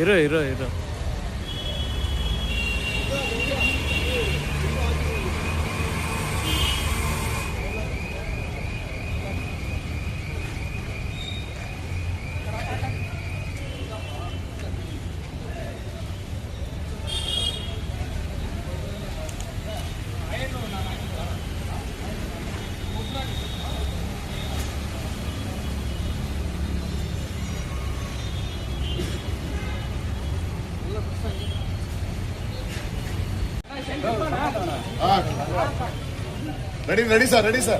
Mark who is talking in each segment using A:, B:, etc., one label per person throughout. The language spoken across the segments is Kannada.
A: ಇರೋ ಇರೋ ಇರೋ
B: ready sir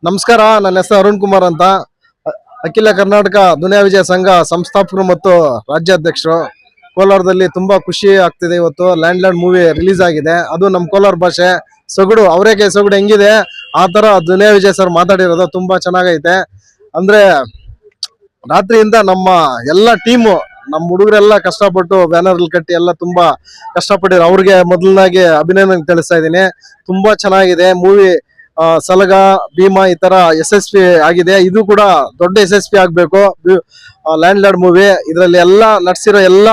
C: ನಮಸ್ಕಾರ, ನನ್ನ ಹೆಸರು ಅರುಣ್ ಕುಮಾರ್ ಅಂತ. ಅಖಿಲ ಕರ್ನಾಟಕ ದುನಿಯಾ ವಿಜಯ ಸಂಘ ಸಂಸ್ಥಾಪಕರು ಮತ್ತು ರಾಜ್ಯಾಧ್ಯಕ್ಷರು. ಕೋಲಾರದಲ್ಲಿ ತುಂಬಾ ಖುಷಿ ಆಗ್ತಿದೆ. ಇವತ್ತು ಲ್ಯಾಂಡ್ ಮೂವಿ ರಿಲೀಸ್ ಆಗಿದೆ. ಅದು ನಮ್ಮ ಕೋಲಾರ ಭಾಷೆ ಸೊಗಡು, ಅವರೇಕೆ ಸೊಗಡು ಹೆಂಗಿದೆ ಆ ತರ ದುನಿಯಾ ವಿಜಯ್ ಸರ್ ಮಾತಾಡಿರೋದು ತುಂಬಾ ಚೆನ್ನಾಗೈತೆ. ಅಂದ್ರೆ ರಾತ್ರಿಯಿಂದ ನಮ್ಮ ಎಲ್ಲ ಟೀಮು, ನಮ್ಮ ಹುಡುಗರೆಲ್ಲ ಕಷ್ಟಪಟ್ಟು ಬ್ಯಾನರ್ ಕಟ್ಟಿ ಎಲ್ಲ ತುಂಬಾ ಕಷ್ಟಪಟ್ಟಿದ್ರು. ಅವ್ರಿಗೆ ಮೊದಲನಾಗಿ ಅಭಿನಂದನೆ ತಿಳಿಸ್ತಾ ಇದ್ದೀನಿ. ತುಂಬಾ ಚೆನ್ನಾಗಿದೆ ಮೂವಿ. ಸಲಗ, ಭೀಮಾ ಈ ತರ ಯಶಸ್ವಿ ಆಗಿದೆ. ಇದು ಕೂಡ ದೊಡ್ಡ ಯಶಸ್ವಿ ಆಗ್ಬೇಕು. ಲ್ಯಾಂಡ್ ಮೂವಿ ಇದರಲ್ಲಿ ಎಲ್ಲ ನಟಿಸಿರೋ ಎಲ್ಲ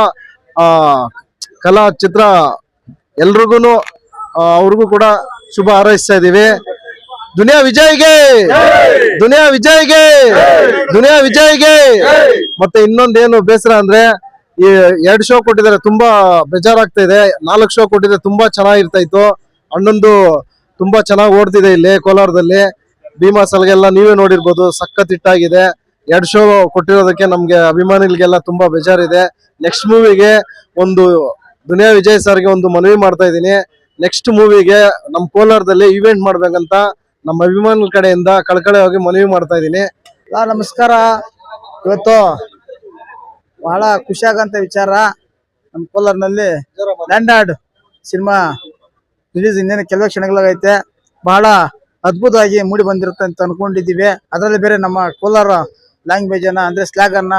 C: ಕಲಾ ಚಿತ್ರ ಎಲ್ರಿಗೂ ಅವ್ರಿಗೂ ಕೂಡ ಶುಭ ಹಾರೈಸ್ತಾ ಇದೀವಿ. ದುನಿಯಾ ವಿಜಯ್ಗೆ, ದುನಿಯಾ ವಿಜಯ್ಗೆ, ದುನಿಯಾ ವಿಜಯ್ಗೆ. ಮತ್ತೆ ಇನ್ನೊಂದೇನು ಬೇಸರ ಅಂದ್ರೆ ಈ 2 ಶೋ ಕೊಟ್ಟಿದ್ದಾರೆ, ತುಂಬಾ ಬೇಜಾರಾಗ್ತಾ ಇದೆ. 4 ಶೋ ಕೊಟ್ಟಿದ್ರೆ ತುಂಬಾ ಚೆನ್ನಾಗಿರ್ತಾ ಇತ್ತು. ಅಣ್ಣಂದು ತುಂಬಾ ಚೆನ್ನಾಗಿ ಓಡ್ತಿದೆ ಇಲ್ಲಿ ಕೋಲಾರದಲ್ಲಿ. ಭೀಮಾ ಸಲಗೆಲ್ಲ ನೀವೇ ನೋಡಿರ್ಬೋದು, ಸಖತ್ ಹಿಟ್ಟಾಗಿದೆ. 2 ಶೋ ಕೊಟ್ಟಿರೋದಕ್ಕೆ ನಮ್ಗೆ ಅಭಿಮಾನಿಗಳಿಗೆಲ್ಲ ತುಂಬಾ ಬೇಜಾರಿದೆ. ನೆಕ್ಸ್ಟ್ ಮೂವಿಗೆ ಒಂದು ದುನಿಯಾ ವಿಜಯ್ ಸರ್ಗೆ ಒಂದು ಮನವಿ ಮಾಡ್ತಾ ಇದ್ದೀನಿ. ನೆಕ್ಸ್ಟ್ ಮೂವಿಗೆ ನಮ್ ಕೋಲಾರದಲ್ಲಿ ಇವೆಂಟ್ ಮಾಡ್ಬೇಕಂತ ನಮ್ಮ ಅಭಿಮಾನಿಗಳ ಕಡೆಯಿಂದ ಕಳಕಳಿಯಾಗಿ ಮನವಿ ಮಾಡ್ತಾ ಇದ್ದೀನಿ.
D: ನಮಸ್ಕಾರ. ಇವತ್ತು ಬಹಳ ಖುಷಿಯಾಗಂತ ವಿಚಾರ, ನಮ್ಮ ಕೋಲಾರ್ನಲ್ಲಿ ಲ್ಯಾಂಡ್ ಸಿನಿಮಾ ರಿಲೀಸ್ ಇನ್ನೇನು ಕೆಲವೇ ಕ್ಷಣಗಳಾಗೈತೆ. ಬಹಳ ಅದ್ಭುತವಾಗಿ ಮೂಡಿ ಬಂದಿರುತ್ತೆ ಅಂತ ಅನ್ಕೊಂಡಿದ್ದೀವಿ. ಅದರಲ್ಲಿ ಬೇರೆ ನಮ್ಮ ಕೋಲಾರ ಲ್ಯಾಂಗ್ವೇಜ್ ಅನ್ನ ಅಂದ್ರೆ ಸ್ಲ್ಯಾಗ್ ಅನ್ನ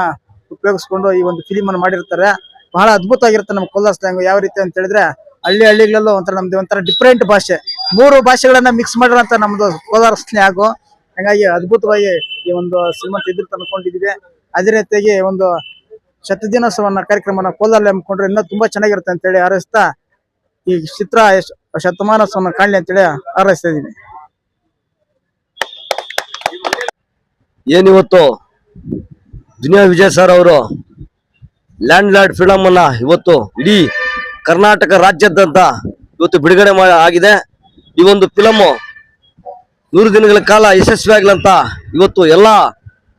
D: ಉಪಯೋಗಿಸ್ಕೊಂಡು ಈ ಒಂದು ಫಿಲಿಮ್ ಅನ್ನು ಮಾಡಿರ್ತಾರೆ. ಬಹಳ ಅದ್ಭುತ ಆಗಿರುತ್ತೆ ನಮ್ಮ ಕೋಲಾರ ಸ್ಲ್ಯಾಂಗ್. ಯಾವ ರೀತಿ ಅಂತ ಹೇಳಿದ್ರೆ ಹಳ್ಳಿಗಳಲ್ಲೂ ನಮ್ದು ಒಂಥರ ಡಿಫ್ರೆಂಟ್ ಭಾಷೆ, 3 ಭಾಷೆಗಳನ್ನ ಮಿಕ್ಸ್ ಮಾಡಿರೋಂಥ ನಮ್ದು ಕೋಲಾರ ಸ್ಲ್ಯಾಂಗು. ಹಾಗಾಗಿ ಅದ್ಭುತವಾಗಿ ಈ ಒಂದು ಸಿನಿಮಾ ತೆಗೆದಿರ್ತ ಅನ್ಕೊಂಡಿದೀವಿ. ಅದೇ ರೀತಿಯಾಗಿ ಒಂದು ಶತದಿನೋತ್ಸವನ ಕಾರ್ಯಕ್ರಮನ ಕೋಲಾರಲ್ಲಿ ಹಮ್ಮಿಕೊಂಡ್ರೆ ಇನ್ನೂ ತುಂಬಾ ಚೆನ್ನಾಗಿರುತ್ತೆ ಅಂತೇಳಿ ಹಾರೈಸ್ತಾ ಈ ಚಿತ್ರ ಶತಮಾನೋತ್ಸವನ ಕಾಣಲಿ ಅಂತೇಳಿ ಹಾರೈಸ್ತಾ ಇದೀನಿ.
E: ಏನಿವತ್ತು ದುನಿಯಾ ವಿಜಯ್ ಸರ್ ಅವರು ಲ್ಯಾಂಡ್ ಫಿಲಮ್ ಅನ್ನ ಇವತ್ತು ಇಡೀ ಕರ್ನಾಟಕ ರಾಜ್ಯಾದ್ಯಂತ ಇವತ್ತು ಬಿಡುಗಡೆ ಆಗಿದೆ. ಈ ಒಂದು ಫಿಲಮ್ 100 ದಿನಗಳ ಕಾಲ ಯಶಸ್ವಿ ಆಗ್ಲಂತ ಇವತ್ತು ಎಲ್ಲಾ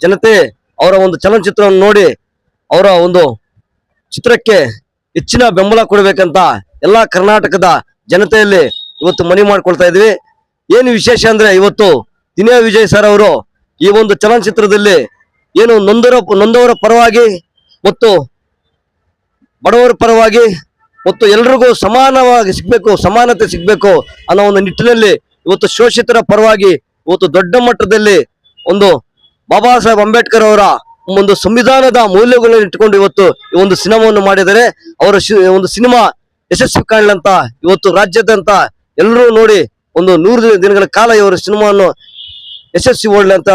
E: ಜನತೆ ಅವರ ಒಂದು ಚಲನಚಿತ್ರವನ್ನು ನೋಡಿ ಅವರ ಒಂದು ಚಿತ್ರಕ್ಕೆ ಹೆಚ್ಚಿನ ಬೆಂಬಲ ಕೊಡಬೇಕಂತ ಎಲ್ಲಾ ಕರ್ನಾಟಕದ ಜನತೆಯಲ್ಲಿ ಇವತ್ತು ಮನವಿ ಮಾಡ್ಕೊಳ್ತಾ ಇದ್ವಿ. ಏನು ವಿಶೇಷ ಅಂದ್ರೆ ಇವತ್ತು ದುನಿಯಾ ವಿಜಯ್ ಸರ್ ಅವರು ಈ ಒಂದು ಚಲನಚಿತ್ರದಲ್ಲಿ ಏನು ನೊಂದವರ ಪರವಾಗಿ ಮತ್ತು ಬಡವರ ಪರವಾಗಿ ಮತ್ತು ಎಲ್ರಿಗೂ ಸಮಾನವಾಗಿ ಸಿಗ್ಬೇಕು, ಸಮಾನತೆ ಸಿಗ್ಬೇಕು ಅನ್ನೋ ಒಂದು ನಿಟ್ಟಿನಲ್ಲಿ ಇವತ್ತು ಶೋಷಿತರ ಪರವಾಗಿ ಇವತ್ತು ದೊಡ್ಡ ಮಟ್ಟದಲ್ಲಿ ಒಂದು ಬಾಬಾ ಸಾಹೇಬ್ ಅಂಬೇಡ್ಕರ್ ಅವರ ಒಂದು ಸಂವಿಧಾನದ ಮೌಲ್ಯಗಳನ್ನು ಇಟ್ಟುಕೊಂಡು ಇವತ್ತು ಈ ಒಂದು ಸಿನಿಮಾವನ್ನು ಮಾಡಿದರೆ ಅವರ ಒಂದು ಸಿನಿಮಾ ಯಶಸ್ವಿ ಕಾಣಲಂತ ಇವತ್ತು ರಾಜ್ಯಾದ್ಯಂತ ಎಲ್ಲರೂ ನೋಡಿ ಒಂದು 100 ದಿನಗಳ ಕಾಲ ಇವರ ಸಿನಿಮಾವನ್ನು ಯಶಸ್ವಿ ಓಡಲಿ ಅಂತ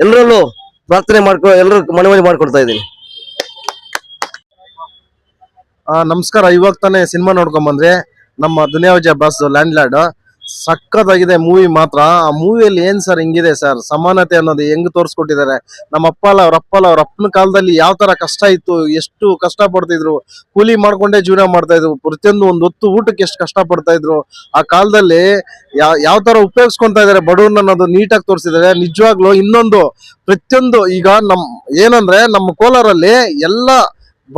E: ಎಲ್ಲರಲ್ಲೂ ಪ್ರಾರ್ಥನೆ ಎಲ್ಲರೂ ಮನವಿ ಮಾಡ್ಕೊಳ್ತಾ ಇದ್ದೀನಿ.
C: ನಮಸ್ಕಾರ. ಇವಾಗ ತಾನೇ ಸಿನಿಮಾ ನೋಡ್ಕೊಂಡ್ ಬಂದ್ರೆ ನಮ್ಮ ದುನಿಯಾ ವಿಜಯ್ ಬಾಸ್ ಲ್ಯಾಂಡ್ ಸಕ್ಕತ್ತಾಗಿದೆ ಮೂವಿ ಮಾತ್ರ. ಆ ಮೂವಿಯಲ್ಲಿ ಏನ್ ಸರ್ ಹಿಂಗಿದೆ ಸರ್, ಸಮಾನತೆ ಅನ್ನೋದು ಹೆಂಗ್ ತೋರ್ಸ್ಕೊಟ್ಟಿದ್ದಾರೆ. ನಮ್ಮ ಅವ್ರ ಅಪ್ಪನ ಕಾಲದಲ್ಲಿ ಯಾವ ತರ ಕಷ್ಟ ಇತ್ತು, ಎಷ್ಟು ಕಷ್ಟ ಪಡ್ತಿದ್ರು, ಕೂಲಿ ಮಾಡ್ಕೊಂಡೇ ಜೀವನ ಮಾಡ್ತಾ ಇದ್ರು. ಪ್ರತಿಯೊಂದು ಒಂದು ಹೊತ್ತು ಊಟಕ್ಕೆ ಎಷ್ಟು ಕಷ್ಟ ಪಡ್ತಾ ಇದ್ರು. ಆ ಕಾಲದಲ್ಲಿ ಯಾವ ತರ ಉಪಯೋಗಿಸ್ಕೊಂತ ಇದಾರೆ ಬಡವ್ರನ್ನ ಅನ್ನೋದು ನೀಟಾಗಿ ತೋರಿಸಿದ್ದಾರೆ. ನಿಜವಾಗ್ಲು ಇನ್ನೊಂದು ಪ್ರತಿಯೊಂದು ಈಗ ಏನಂದ್ರೆ ನಮ್ಮ ಕೋಲಾರಲ್ಲಿ ಎಲ್ಲ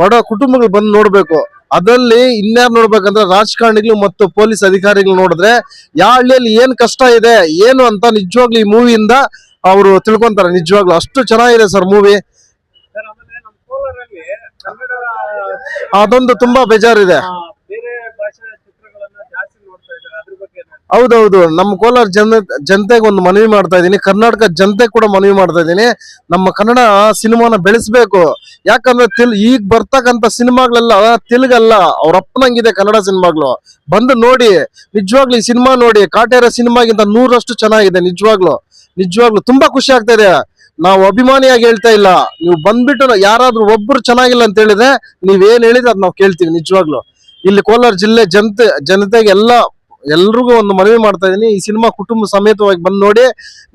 C: ಬಡ ಕುಟುಂಬಗಳು ಬಂದು ನೋಡ್ಬೇಕು. ಅದ್ರಲ್ಲಿ ಇನ್ಯಾರು ನೋಡ್ಬೇಕಂದ್ರೆ ರಾಜಕಾರಣಿಗಳು ಮತ್ತು ಪೊಲೀಸ್ ಅಧಿಕಾರಿಗಳು ನೋಡಿದ್ರೆ ಯಾವ ಹಳ್ಳಿಯಲ್ಲಿ ಏನ್ ಕಷ್ಟ ಇದೆ ಏನು ಅಂತ ನಿಜವಾಗ್ಲು ಈ ಮೂವಿಯಿಂದ ಅವರು ತಿಳ್ಕೊಂತಾರೆ. ನಿಜವಾಗ್ಲು ಅಷ್ಟು ಚೆನ್ನಾಗಿದೆ ಸರ್ ಮೂವಿ. ಅದೊಂದು ತುಂಬಾ ಬೇಜಾರಿದೆ. ಹೌದೌದು, ನಮ್ಮ ಕೋಲಾರ ಜನತೆಗೆ ಒಂದು ಮನವಿ ಮಾಡ್ತಾ ಇದ್ದೀನಿ, ಕರ್ನಾಟಕ ಜನತೆ ಕೂಡ ಮನವಿ ಮಾಡ್ತಾ ಇದ್ದೀನಿ. ನಮ್ಮ ಕನ್ನಡ ಸಿನಿಮಾನ ಬೆಳೆಸ್ಬೇಕು. ಯಾಕಂದ್ರೆ ಈಗ ಬರ್ತಕ್ಕಂತ ಸಿನಿಮಾಗಳೆಲ್ಲ ತೆಲುಗಲ್ಲ, ಅವ್ರ ಅಪ್ಪನಂಗಿದೆ ಕನ್ನಡ ಸಿನಿಮಾಗಳು. ಬಂದು ನೋಡಿ, ನಿಜವಾಗ್ಲು ಈ ಸಿನಿಮಾ ನೋಡಿ, ಕಾಟೇರ ಸಿನಿಮಾಗಿಂತ 100ರಷ್ಟು ಚೆನ್ನಾಗಿದೆ. ನಿಜವಾಗ್ಲು ತುಂಬಾ ಖುಷಿ ಆಗ್ತಾ ಇದೆ. ನಾವು ಅಭಿಮಾನಿಯಾಗಿ ಹೇಳ್ತಾ ಇಲ್ಲ, ನೀವು ಬಂದ್ಬಿಟ್ಟು ಯಾರಾದ್ರೂ ಒಬ್ರು ಚೆನ್ನಾಗಿಲ್ಲ ಅಂತ ಹೇಳಿದ್ರೆ ನೀವೇನ್ ಹೇಳಿದ್ರೆ ಅದ್ ನಾವು ಕೇಳ್ತೀವಿ. ನಿಜವಾಗ್ಲು ಇಲ್ಲಿ ಕೋಲಾರ ಜಿಲ್ಲೆ ಜನತೆಗೆ ಎಲ್ರಿಗೂ ಒಂದು ಮನವಿ ಮಾಡ್ತಾ ಇದೀನಿ, ಈ ಸಿನಿಮಾ ಕುಟುಂಬ ಸಮೇತವಾಗಿ ಬಂದು ನೋಡಿ.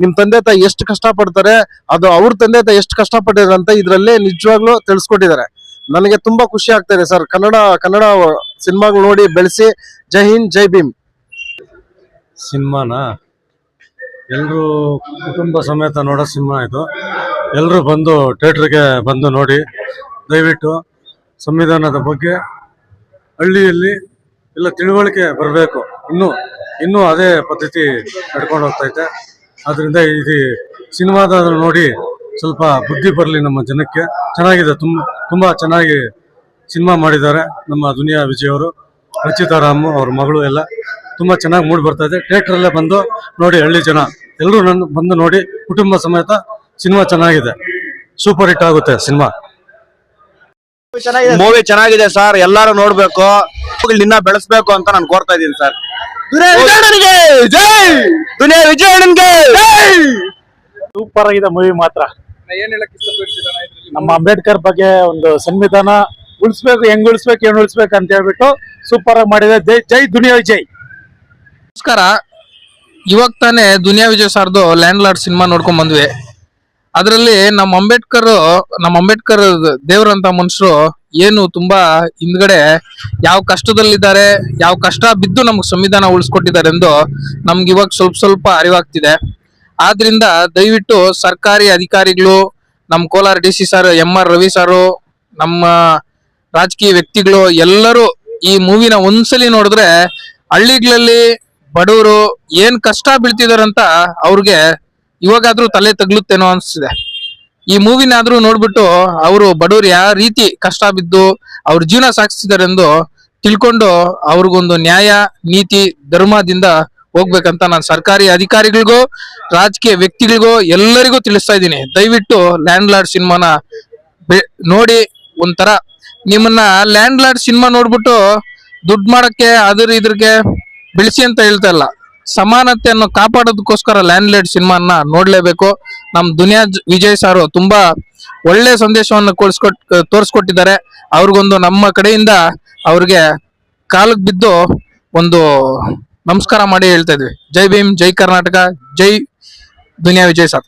C: ನಿಮ್ ತಂದೆ ತಾಯಿ ಎಷ್ಟು ಕಷ್ಟ ಪಡ್ತಾರೆ, ಅದು ಅವ್ರ ತಂದೆ ತಾಯಿ ಎಷ್ಟು ಕಷ್ಟಪಟ್ಟಿದ್ದಾರೆ ಅಂತ ಇದ್ರಲ್ಲಿ ನಿಜವಾಗ್ಲೂ ತಿಳಿಸ್ಕೊಟ್ಟಿದ್ದಾರೆ. ನನಗೆ ತುಂಬಾ ಖುಷಿ ಆಗ್ತಾ ಇದೆ ಸರ್. ಕನ್ನಡ ಸಿನಿಮಾಗಳು ನೋಡಿ ಬೆಳೆಸಿ. ಜೈ ಹಿಂದ್, ಜೈ ಭೀಮ್.
A: ಸಿನಿಮಾನ ಎಲ್ಲರೂ ಕುಟುಂಬ ಸಮೇತ ನೋಡೋ ಸಿನಿಮಾ ಇದು. ಎಲ್ಲರೂ ಬಂದು ಥಿಯೇಟ್ರಿಗೆ ಬಂದು ನೋಡಿ. ದಯವಿಟ್ಟು ಸಂವಿಧಾನದ ಬಗ್ಗೆ ಹಳ್ಳಿಯಲ್ಲಿ ಎಲ್ಲ ತಿಳುವಳಿಕೆ ಬರಬೇಕು. ಇನ್ನೂ ಅದೇ ಪದ್ಧತಿ ನಡ್ಕೊಂಡು ಹೋಗ್ತೈತೆ. ಆದ್ರಿಂದ ಇದು ಸಿನಿಮಾದ ನೋಡಿ ಸ್ವಲ್ಪ ಬುದ್ಧಿ ಬರಲಿ ನಮ್ಮ ಜನಕ್ಕೆ. ಚೆನ್ನಾಗಿದೆ, ತುಂಬಾ ಚೆನ್ನಾಗಿ ಸಿನಿಮಾ ಮಾಡಿದ್ದಾರೆ ನಮ್ಮ ದುನಿಯಾ ವಿಜಯ್ ಅವರು, ರಚಿತಾ ರಾಮ್ ಅವ್ರ ಮಗಳು ಎಲ್ಲ ತುಂಬಾ ಚೆನ್ನಾಗಿ ಮೂಡಿ ಬರ್ತಾ ಇದೆ. ಥಿಯೇಟ್ರಲ್ಲೇ ಬಂದು ನೋಡಿ, ಹಳ್ಳಿ ಜನ ಎಲ್ಲರೂ ಬಂದು ನೋಡಿ, ಕುಟುಂಬ ಸಮೇತ. ಸಿನಿಮಾ ಚೆನ್ನಾಗಿದೆ, ಸೂಪರ್ ಹಿಟ್ ಆಗುತ್ತೆ ಸಿನಿಮಾ.
B: ಮೂವಿ ಚೆನ್ನಾಗಿದೆ ಸರ್, ಎಲ್ಲಾರು ನೋಡ್ಬೇಕು, ಇನ್ನ ಬೆಳೆಸ್ಬೇಕು ಅಂತ ನಾನು ಕೋರ್ತಾ ಇದ್ದೀನಿ ಸರ್. ದುನಿಯಾ ವಿಜಯ್
F: ಸೂಪರ್ ಆಗಿದೆ ಮೂವಿ ಮಾತ್ರ. ನಮ್ಮ ಅಂಬೇಡ್ಕರ್ ಬಗ್ಗೆ ಒಂದು ಸಂವಿಧಾನ ಉಳಿಸ್ಬೇಕು, ಹೆಂಗ್ ಉಳಿಸ್ಬೇಕು ಏನ್ ಉಳಿಸ್ಬೇಕು ಅಂತ ಹೇಳ್ಬಿಟ್ಟು ಸೂಪರ್ ಆಗಿ ಮಾಡಿದೆ. ಜೈ ದುನಿಯಾ ವಿಜಯ್.
G: ನಮಸ್ಕಾರ. ಇವಾಗ ತಾನೇ Duniya Vijay ಸಾರ್ದು land lord cinema ನೋಡ್ಕೊಂಡ್ ಬಂದ್ವಿ. ಅದರಲ್ಲಿ ನಮ್ಮ ಅಂಬೇಡ್ಕರ್ ದೇವ್ರಂತ ಮನುಷ್ಯರು ಏನು ತುಂಬಾ ಹಿಂದ್ಗಡೆ ಯಾವ ಕಷ್ಟದಲ್ಲಿದ್ದಾರೆ, ಯಾವ ಕಷ್ಟ ಬಿದ್ದು ನಮ್ಗೆ ಸಂವಿಧಾನ ಉಳಿಸ್ಕೊಟ್ಟಿದ್ದಾರೆ ಎಂದು ನಮ್ಗೆ ಇವಾಗ ಸ್ವಲ್ಪ ಅರಿವಾಗ್ತಿದೆ. ಆದ್ರಿಂದ ದಯವಿಟ್ಟು ಸರ್ಕಾರಿ ಅಧಿಕಾರಿಗಳು, ನಮ್ಮ Kolar DC sir, MR Ravi ಸಾರು, ನಮ್ಮ ರಾಜಕೀಯ ವ್ಯಕ್ತಿಗಳು ಎಲ್ಲರೂ ಈ ಮೂವಿನ ಒಂದ್ಸಲಿ ನೋಡಿದ್ರೆ ಹಳ್ಳಿಗಳಲ್ಲಿ ಬಡವರು ಏನ್ ಕಷ್ಟ ಬೀಳ್ತಿದಾರಂತ ಅವ್ರಿಗೆ ಇವಾಗಾದ್ರೂ ತಲೆ ತಗ್ಲುತ್ತೇನೋ ಅನ್ಸ್ತಿದೆ. ಈ ಮೂವಿನಾದ್ರೂ ನೋಡ್ಬಿಟ್ಟು ಅವರು ಬಡವರು ಯಾವ ರೀತಿ ಕಷ್ಟ ಬಿದ್ದು ಅವ್ರ ಜೀವನ ಸಾಗಿಸ್ತಿದ್ದಾರೆ ಎಂದು ತಿಳ್ಕೊಂಡು ಅವ್ರಿಗೊಂದು ನ್ಯಾಯ, ನೀತಿ, ಧರ್ಮದಿಂದ ಹೋಗ್ಬೇಕಂತ ನಾನು ಸರ್ಕಾರಿ ಅಧಿಕಾರಿಗಳಿಗೂ, ರಾಜಕೀಯ ವ್ಯಕ್ತಿಗಳಿಗೂ ಎಲ್ಲರಿಗೂ ತಿಳಿಸ್ತಾ ಇದ್ದೀನಿ. ದಯವಿಟ್ಟು ಲ್ಯಾಂಡ್ ಲಾರ್ಡ್ ಸಿನಿಮಾನ ನೋಡಿ. ಒಂಥರ ನಿಮ್ಮನ್ನ ಲ್ಯಾಂಡ್ ಲಾರ್ಡ್ ಸಿನಿಮಾ ನೋಡ್ಬಿಟ್ಟು ದುಡ್ಡು ಮಾಡಕ್ಕೆ ಇದ್ರಿಗೆ ಬೆಳೆಸಿ ಅಂತ ಹೇಳ್ತಾ ಇಲ್ಲ, ಸಮಾನತೆಯನ್ನು ಕಾಪಾಡೋದಕ್ಕೋಸ್ಕರ ಲ್ಯಾಂಡ್ ಲಾರ್ಡ್ ಸಿನಿಮಾನ ನೋಡ್ಲೇಬೇಕು. ನಮ್ ದುನಿಯಾ ವಿಜಯ್ ಸಾರು ತುಂಬಾ ಒಳ್ಳೆ ಸಂದೇಶವನ್ನು ತೋರಿಸ್ಕೊಟ್ಟಿದ್ದಾರೆ. ಅವ್ರಿಗೊಂದು ನಮ್ಮ ಕಡೆಯಿಂದ ಅವ್ರಿಗೆ ಕಾಲಿಗೆ ಬಿದ್ದು ಒಂದು ನಮಸ್ಕಾರ ಮಾಡಿ ಹೇಳ್ತಾ ಇದ್ವಿ. ಜೈ ಭೀಮ್, ಜೈ ಕರ್ನಾಟಕ, ಜೈ ದುನಿಯಾ ವಿಜಯ್ ಸಾರ್.